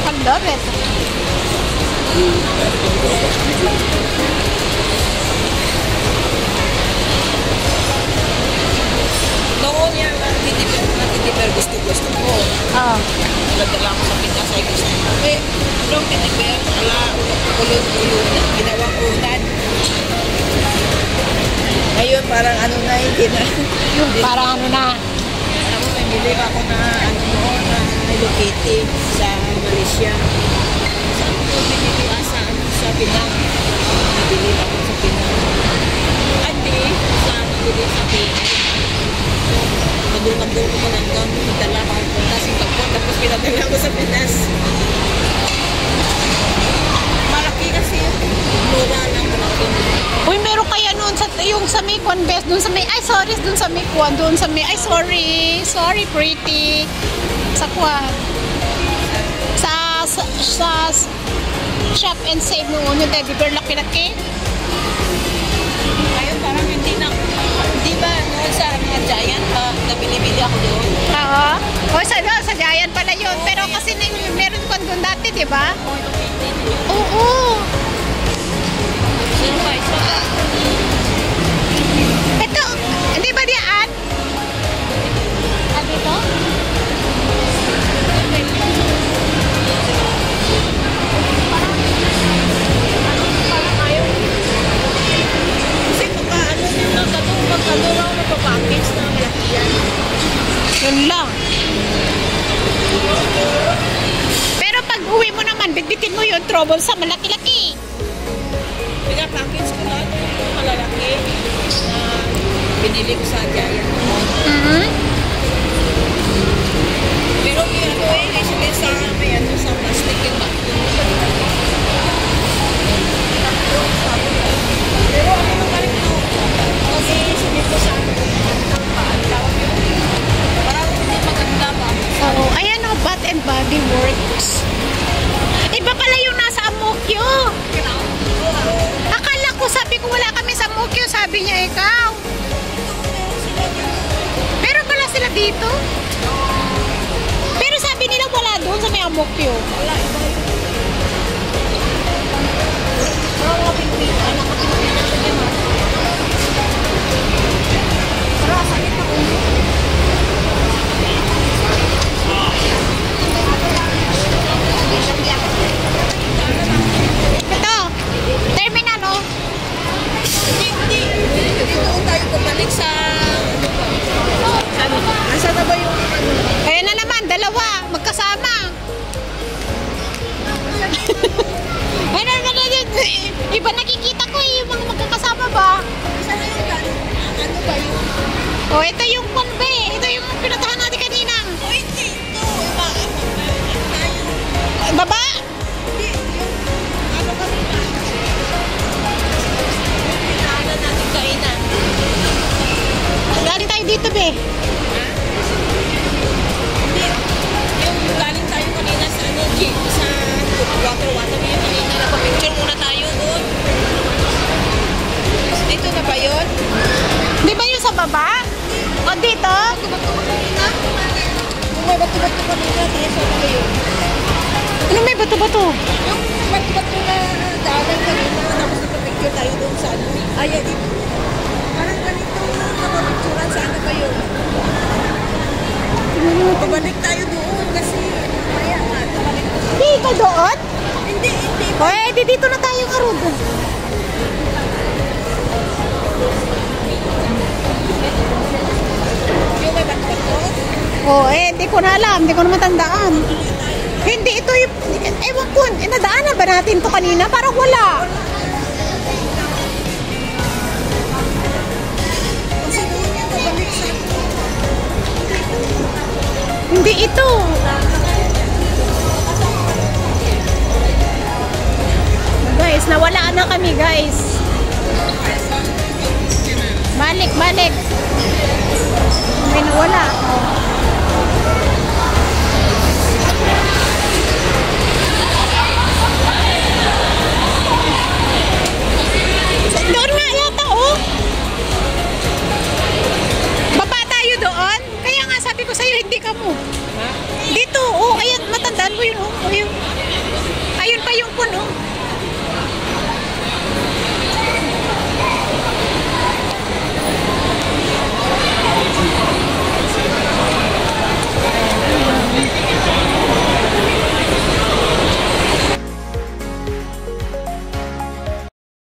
I love it. Noon yan, natitipir gusto ko. Nagdala ko sa Pinas ay gusto ko. Nung tinipir, wala, ulod-ulod na, ginawang unan. Ngayon, parang ano na, hindi na. Parang ano na. Alam mo, may bili ako na, ano noon, na Hello Kitty sa Malaysia. Saan ko binili sa Pinang? Nabili ako sa Pinang. Hindi, sa nabili sa Pinang. Madul-madul ko man hanggang dala ko ang punta Singapore, tapos pinadala ko sa Pinas. Malaki kasi yun. Mura lang malaki. Uy, meron kaya noon sa yung sa may Convest, doon sa may doon sa may Kwan, doon sa may sorry pretty. Sa Kwan. Sa Shop and Save noon yung teddy bear laki-laki. Ngayon parang hindi na, di ba noon sa mga Giant nabili-bili ako doon? Oo. O sa Giant pala yun. Pero kasi meron Kwan doon dati, di ba? Oo. Sino ba isa? Ito, hindi ba diyan? Dito? Kasi magkano raw magpapackage na malaki yan. Yun lang. Pero pag uwi mo naman, bitbitin mo yun, trouble sa malaki-laki. Pinapackage ko lahat yung malalaki na binili ko sa Giant. Pero may ano sa plastic yung bag. Pero ano yung galing ko? Kasi sinip ko sa ang tawag yun. Parang hindi maganda ba? Oo. Ayan o, Bath and Body Works. Iba pala yung nasa Amokyo. Akala ko, sabi ko wala kami sa Amokyo. Sabi niya, ikaw. Meron pala sila dito. Pero sabi nila wala doon sa may Amokyo. Wala, iba yun. Parang mga pinipita. Anak ko pinipita sa niya, ma. Parang sakit ako. Ito, terminal o. Hindi. Dito tayo pumalik sa... Asa na ba yung... Ayan na naman, dalawa, magkasama. Ayan na naman yun. Iba nakikita ko yung mga magkakasama ba? Asa na yung ano ba yung... O, ito yung konbe. Ito yung pinatahan natin kanina. Oh, hindi. Ito. Baba? Hindi. Yung... Ano ba nila? Pinaanan natin kainan. Galing tayo dito, be. Hindi. Yung galing tayo kanina sa ano, sa water yung kanina. Nagpa-picture muna tayo doon. Dito na ba yun? Di ba yung sa baba? O, dito? Kung may bato-bato kanina, dito na yun. Ano may bato-bato? Yung bato-bato na daanan kanina, tapos nagpa-picture tayo doon sa ano. Ay, dito. Parang ganito nakapicturan sa ano ba yun? Babalik tayo doon kasi maya nga, babalik tayo. Hindi ka doon? Hindi. O, di dito na tayo, Karud. Yung may bato-bato? O, di ko na alam. Di ko na matandaan. Hindi, ito yung... Ewan ko, nadaanan ba natin to kanina? Parang wala. Kasi doon nga, babalik sa... Hindi ito. Guys, nawala na kami, guys. Balik. May nawala.